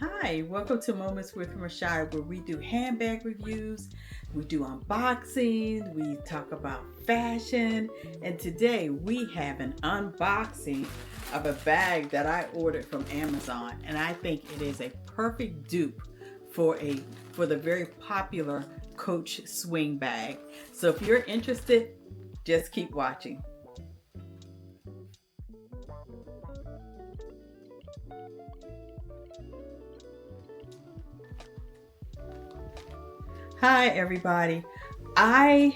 Hi, welcome to Moments with Rashai, where we do handbag reviews, we do unboxing, we talk about fashion, and today we have an unboxing of a bag that I ordered from Amazon, and I think it is a perfect dupe for the very popular Coach swing bag. So if you're interested, just keep watching. Hi everybody. I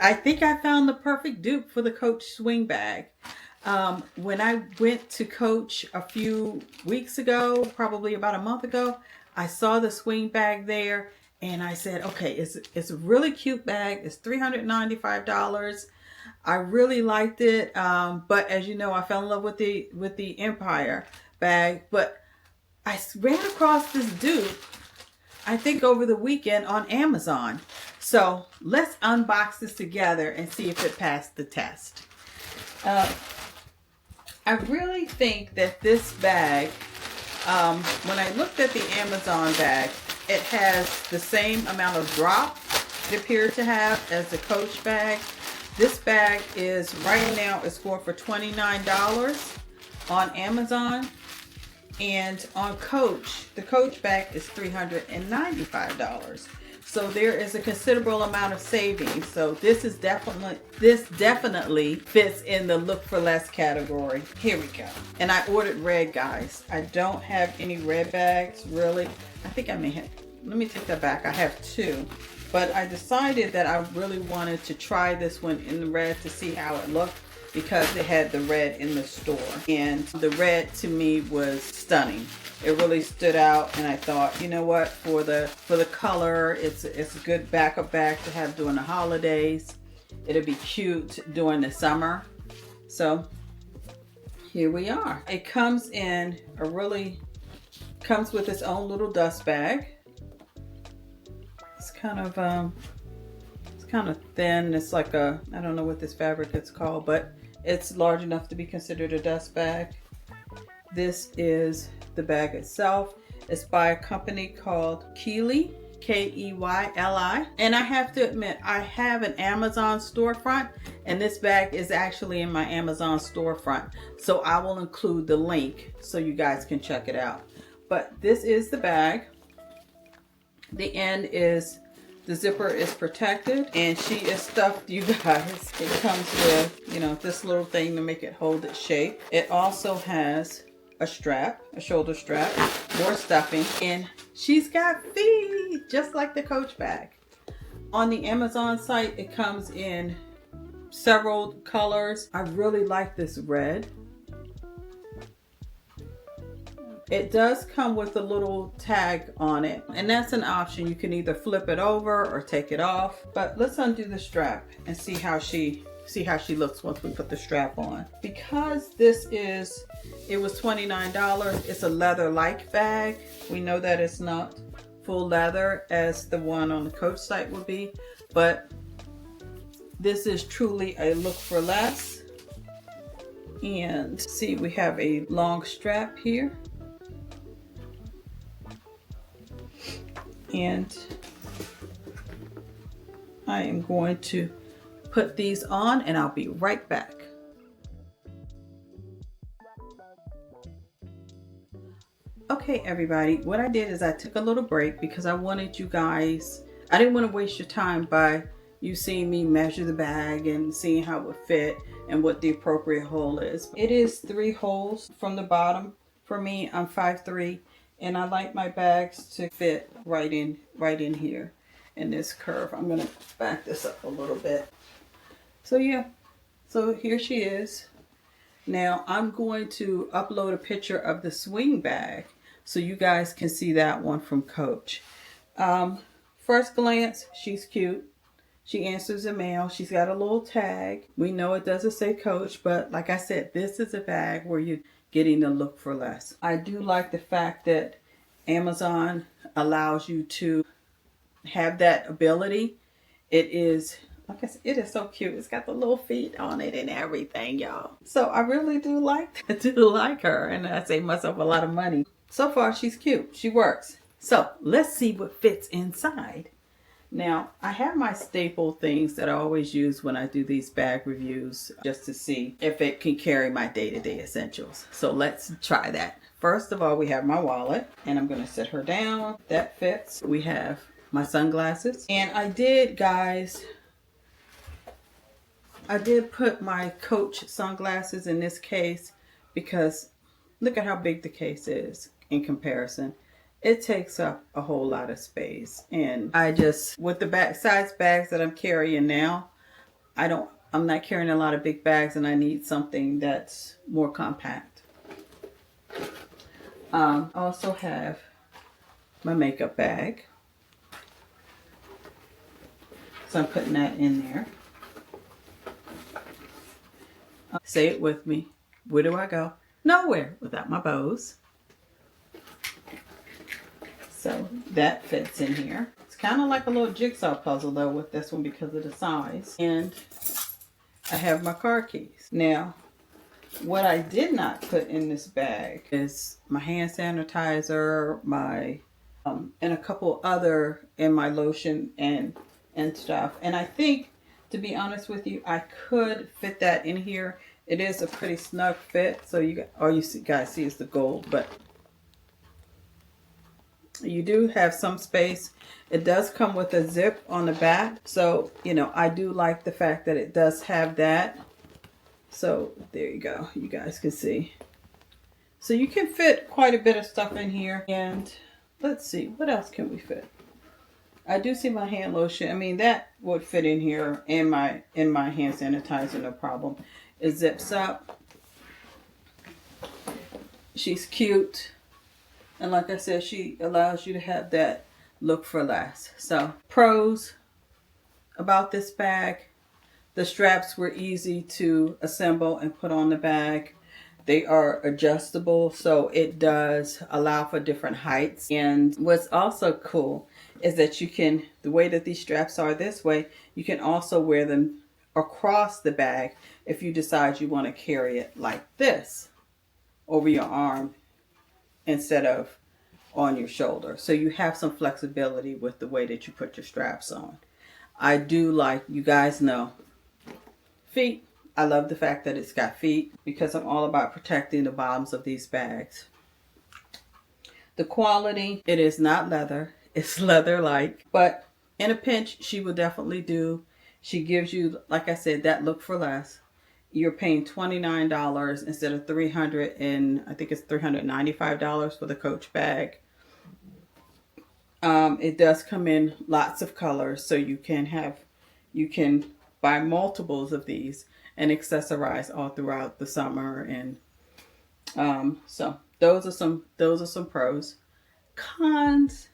think I found the perfect dupe for the Coach swing bag. When I went to Coach a few weeks ago, probably about a month ago, I saw the swing bag there and I said, okay, it's a really cute bag. It's $395. I really liked it. But as you know, I fell in love with the Empire bag, but I ran across this dupe, I think over the weekend on Amazon. So let's unbox this together and see if it passed the test. I really think that this bag, when I looked at the Amazon bag, it has the same amount of drop it appeared to have as the Coach bag. This bag is right now it's going for $29 on Amazon. And on Coach, the Coach bag is $395. So there is a considerable amount of savings. So this definitely fits in the look for less category. Here we go. And I ordered red, guys. I don't have any red bags, really. I think I may have, let me take that back. I have two. But I decided that I really wanted to try this one in the red to see how it looked, because it had the red in the store, and the red to me was stunning. It really stood out, and I thought, you know what, for the color, it's a good backup bag to have during the holidays. It'll be cute during the summer. So here we are. It comes with its own little dust bag. It's kind of thin. It's like I don't know what this fabric is called, but it's large enough to be considered a dust bag. This is the bag itself. It's by a company called Keyli, Keyli. And I have to admit, I have an Amazon storefront, and this bag is actually in my Amazon storefront. So I will include the link so you guys can check it out. But this is the bag. The zipper is protected, and she is stuffed, you guys. It comes with, this little thing to make it hold its shape. It also has a strap, a shoulder strap, more stuffing, and she's got feet, just like the Coach bag. On the Amazon site, it comes in several colors. I really like this red. It does come with a little tag on it, and that's an option. You can either flip it over or take it off. But let's undo the strap and see how she looks once we put the strap on. Because it was $29, it's a leather-like bag. We know that it's not full leather as the one on the Coach site would be, but this is truly a look for less. And see, we have a long strap here. And I am going to put these on, and I'll be right back. Okay, everybody, what I did is I took a little break because I wanted you guys, I didn't want to waste your time by you seeing me measure the bag and seeing how it would fit and what the appropriate hole is. It is 3 holes from the bottom. For me, I'm 5'3", and I like my bags to fit right in here in this curve. I'm gonna back this up a little bit. So yeah, so here she is. Now I'm going to upload a picture of the swing bag so you guys can see that one from Coach. First glance, she's cute. She answers the mail. She's got a little tag. We know it doesn't say Coach, but like I said, this is a bag where you're getting the look for less. I do like the fact that Amazon allows you to have that ability. It is, like I said, it is so cute. It's got the little feet on it and everything, y'all. So I really do like her, and I save myself a lot of money. So far, she's cute. She works. So let's see what fits inside. Now, I have my staple things that I always use when I do these bag reviews just to see if it can carry my day-to-day essentials. So let's try that. First of all, we have my wallet, and I'm going to set her down. That fits. We have my sunglasses. And I did, guys, I did put my Coach sunglasses in this case because look at how big the case is in comparison. It takes up a whole lot of space, and I just, with the size bags that I'm carrying now, I'm not carrying a lot of big bags, and I need something that's more compact. I also have my makeup bag, so I'm putting that in there. Say it with me. Where do I go? Nowhere without my bows. So that fits in here. It's kind of like a little jigsaw puzzle though with this one because of the size. And I have my car keys. Now, what I did not put in this bag is my hand sanitizer, my and a couple other, and my lotion and stuff. And I think, to be honest with you, I could fit that in here. It is a pretty snug fit. So all you guys see is the gold, but you do have some space. It does come with a zip on the back. So, you know, I do like the fact that it does have that. So there you go. You guys can see. So you can fit quite a bit of stuff in here. And let's see, what else can we fit? I do see my hand lotion. I mean, that would fit in here, and my hand sanitizer, no problem. It zips up. She's cute. And like I said, she allows you to have that look for less. So, pros about this bag. The straps were easy to assemble and put on the bag. They are adjustable, so it does allow for different heights. And what's also cool is that you can, the way that these straps are this way, you can also wear them across the bag if you decide you want to carry it like this over your arm instead of on your shoulder. So you have some flexibility with the way that you put your straps on. I do like, you guys know, feet. I love the fact that it's got feet because I'm all about protecting the bottoms of these bags. The quality, it is not leather. It's leather-like, but in a pinch, she will definitely do. She gives you, like I said, that look for less. You're paying $29 instead of $300, and I think it's $395 for the Coach bag. It does come in lots of colors, so you can buy multiples of these and accessorize all throughout the summer. And so those are some pros. Cons.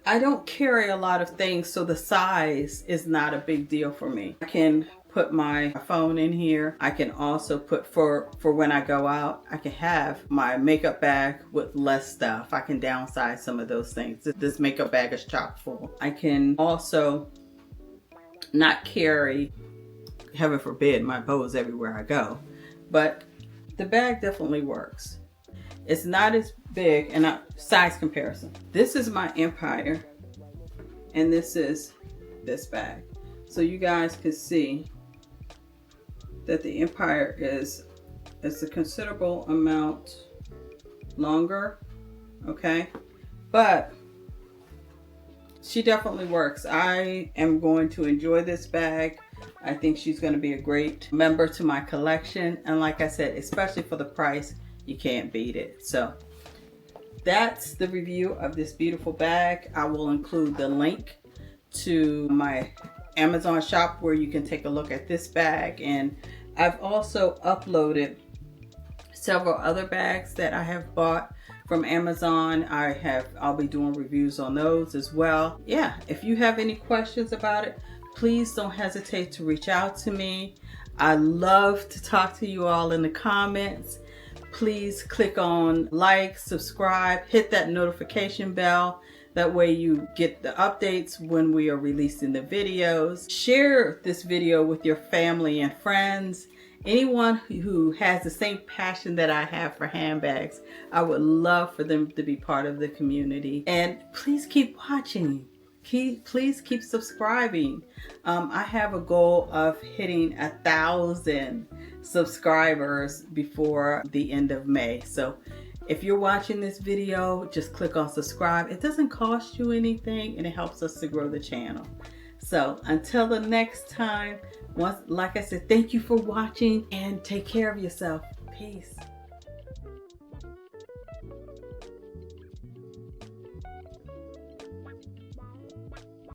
I don't carry a lot of things, so the size is not a big deal for me. I can put my phone in here. I can also put, for when I go out, I can have my makeup bag with less stuff. I can downsize some of those things. This makeup bag is chock full. I can also not carry, heaven forbid, my bows everywhere I go. But the bag definitely works. It's not as big, and size comparison. This is my Empire, and this is this bag. So you guys can see that the Empire is a considerable amount longer, okay? But she definitely works. I am going to enjoy this bag. I think she's going to be a great member to my collection. And like I said, especially for the price, you can't beat it. So that's the review of this beautiful bag. I will include the link to my Amazon shop where you can take a look at this bag. And I've also uploaded several other bags that I have bought from Amazon. I'll be doing reviews on those as well. Yeah, if you have any questions about it, please don't hesitate to reach out to me. I love to talk to you all in the comments. Please click on like, subscribe, hit that notification bell. That way you get the updates when we are releasing the videos. Share this video with your family and friends. anyone who has the same passion that I have for handbags, I would love for them to be part of the community. And please keep watching. Please keep subscribing. I have a goal of hitting 1,000 subscribers before the end of May. So if you're watching this video, just click on subscribe. It doesn't cost you anything and it helps us to grow the channel. So until the next time, like I said, thank you for watching and take care of yourself. Peace.